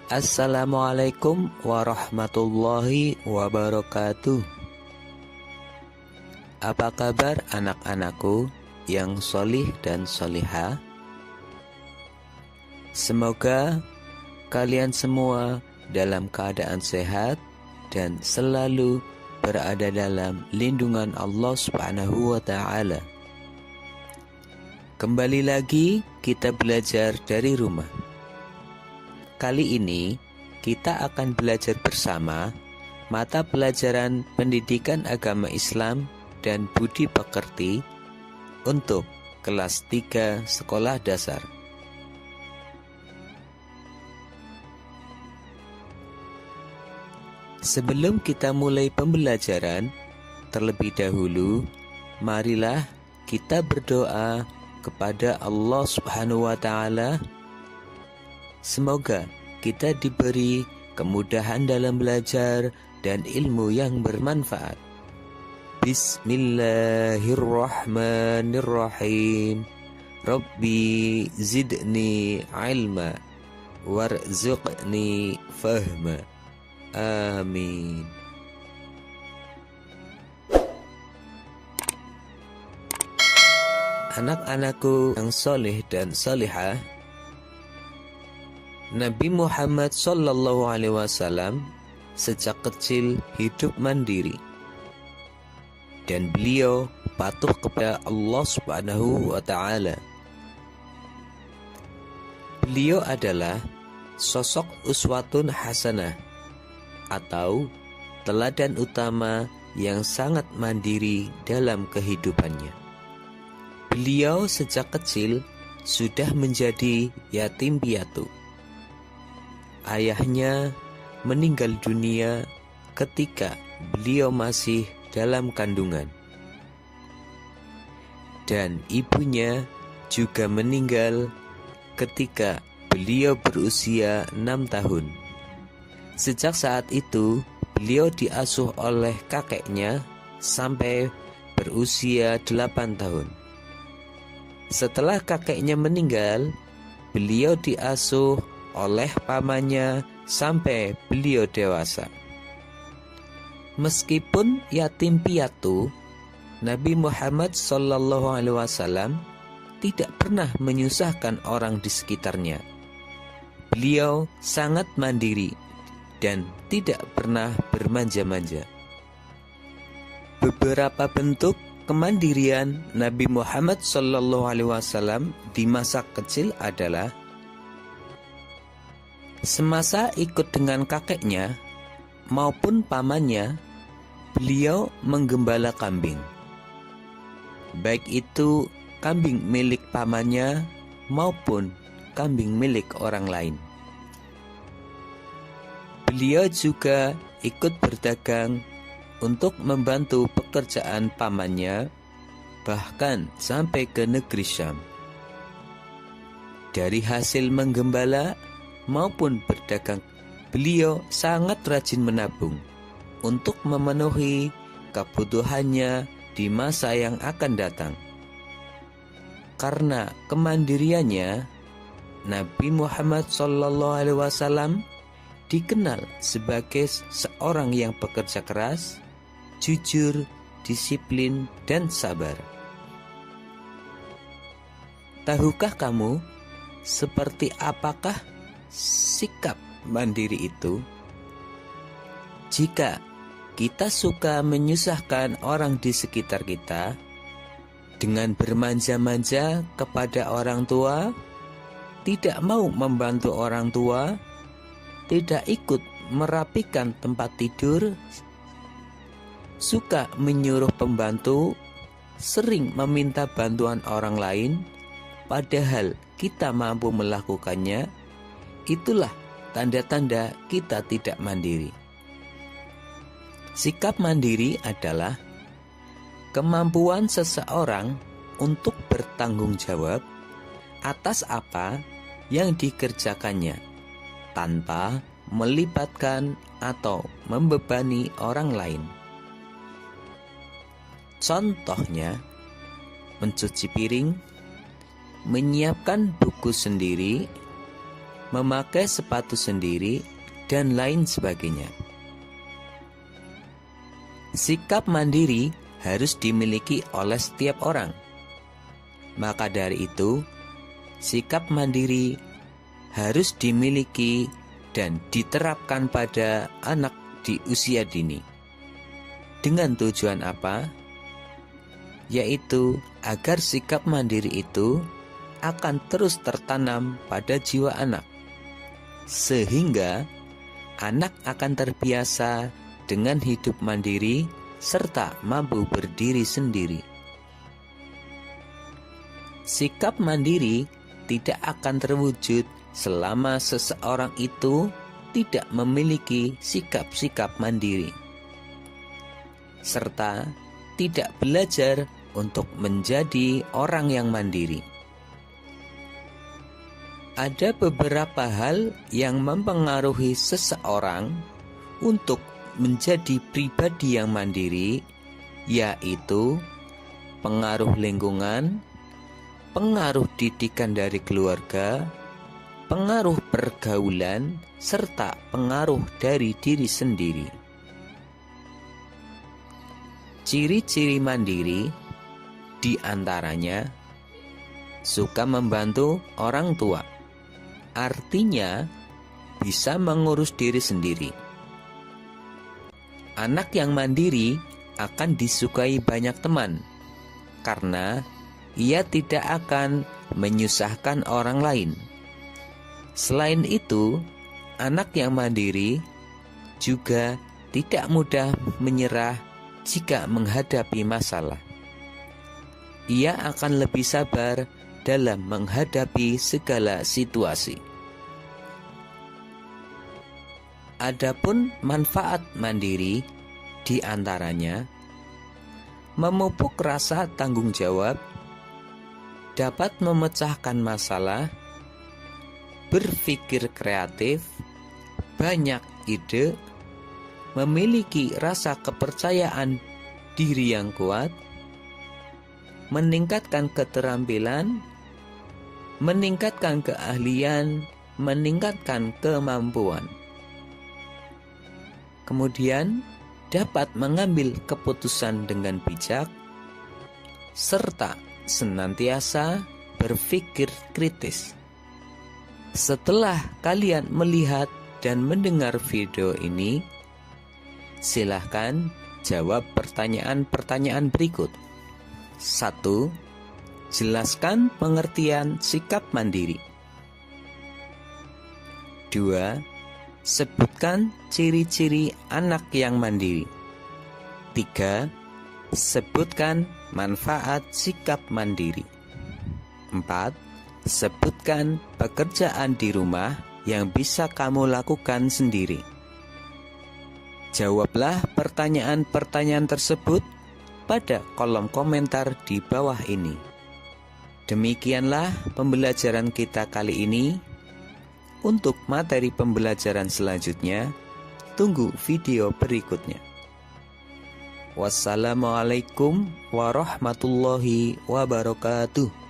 Assalamualaikum warahmatullahi wabarakatuh. Apa kabar anak-anakku yang solih dan solihah? Semoga kalian semua dalam keadaan sehat dan selalu berada dalam lindungan Allah Subhanahu wa Ta'ala. Kembali lagi kita belajar dari rumah. Kali ini kita akan belajar bersama mata pelajaran Pendidikan Agama Islam dan Budi Pekerti untuk kelas 3 sekolah dasar. Sebelum kita mulai pembelajaran, terlebih dahulu marilah kita berdoa kepada Allah Subhanahu wa Ta'ala. Semoga kita diberi kemudahan dalam belajar dan ilmu yang bermanfaat. Bismillahirrahmanirrahim. Rabbi zidni ilma warzuqni fahma. Amin. Anak-anakku yang soleh dan solihah, Nabi Muhammad SAW sejak kecil hidup mandiri dan beliau patuh kepada Allah Subhanahu wa Ta'ala. Beliau adalah sosok uswatun hasanah atau teladan utama yang sangat mandiri dalam kehidupannya. Beliau sejak kecil sudah menjadi yatim piatu. Ayahnya meninggal dunia ketika beliau masih dalam kandungan, dan ibunya juga meninggal ketika beliau berusia 6 tahun. Sejak saat itu beliau diasuh oleh kakeknya sampai berusia 8 tahun. Setelah kakeknya meninggal, beliau diasuh oleh pamannya sampai beliau dewasa. Meskipun yatim piatu, Nabi Muhammad SAW tidak pernah menyusahkan orang di sekitarnya. Beliau sangat mandiri dan tidak pernah bermanja-manja. Beberapa bentuk kemandirian Nabi Muhammad SAW di masa kecil adalah: semasa ikut dengan kakeknya maupun pamannya, beliau menggembala kambing, baik itu kambing milik pamannya maupun kambing milik orang lain. Beliau juga ikut berdagang untuk membantu pekerjaan pamannya, bahkan sampai ke negeri Syam. Dari hasil menggembala maupun berdagang, beliau sangat rajin menabung untuk memenuhi kebutuhannya di masa yang akan datang. Karena kemandiriannya, Nabi Muhammad SAW dikenal sebagai seorang yang bekerja keras, jujur, disiplin, dan sabar. Tahukah kamu seperti apakah sikap mandiri itu? Jika kita suka menyusahkan orang di sekitar kita dengan bermanja-manja kepada orang tua, tidak mau membantu orang tua, tidak ikut merapikan tempat tidur, suka menyuruh pembantu, sering meminta bantuan orang lain, padahal kita mampu melakukannya, itulah tanda-tanda kita tidak mandiri. Sikap mandiri adalah kemampuan seseorang untuk bertanggung jawab atas apa yang dikerjakannya tanpa melibatkan atau membebani orang lain. Contohnya, mencuci piring, menyiapkan buku sendiri, memakai sepatu sendiri, dan lain sebagainya. Sikap mandiri harus dimiliki oleh setiap orang. Maka dari itu, sikap mandiri harus dimiliki dan diterapkan pada anak di usia dini. Dengan tujuan apa? Yaitu agar sikap mandiri itu akan terus tertanam pada jiwa anak, sehingga anak akan terbiasa dengan hidup mandiri serta mampu berdiri sendiri. Sikap mandiri tidak akan terwujud selama seseorang itu tidak memiliki sikap-sikap mandiri, serta tidak belajar untuk menjadi orang yang mandiri. Ada beberapa hal yang mempengaruhi seseorang untuk menjadi pribadi yang mandiri, yaitu pengaruh lingkungan, pengaruh didikan dari keluarga, pengaruh pergaulan, serta pengaruh dari diri sendiri. Ciri-ciri mandiri di antaranya suka membantu orang tua, artinya bisa mengurus diri sendiri. Anak yang mandiri akan disukai banyak teman karena ia tidak akan menyusahkan orang lain. Selain itu, anak yang mandiri juga tidak mudah menyerah jika menghadapi masalah. Ia akan lebih sabar dalam menghadapi segala situasi. Adapun manfaat mandiri di antaranya memupuk rasa tanggung jawab, dapat memecahkan masalah, berpikir kreatif, banyak ide, memiliki rasa kepercayaan diri yang kuat, meningkatkan keterampilan, meningkatkan keahlian, meningkatkan kemampuan. Kemudian dapat mengambil keputusan dengan bijak, serta senantiasa berpikir kritis. Setelah kalian melihat dan mendengar video ini, silahkan jawab pertanyaan-pertanyaan berikut. 1. Jelaskan pengertian sikap mandiri. 2. Sebutkan ciri-ciri anak yang mandiri. 3. Sebutkan manfaat sikap mandiri. 4. Sebutkan pekerjaan di rumah yang bisa kamu lakukan sendiri. Jawablah pertanyaan-pertanyaan tersebut pada kolom komentar di bawah ini. Demikianlah pembelajaran kita kali ini. Untuk materi pembelajaran selanjutnya, tunggu video berikutnya. Wassalamualaikum warahmatullahi wabarakatuh.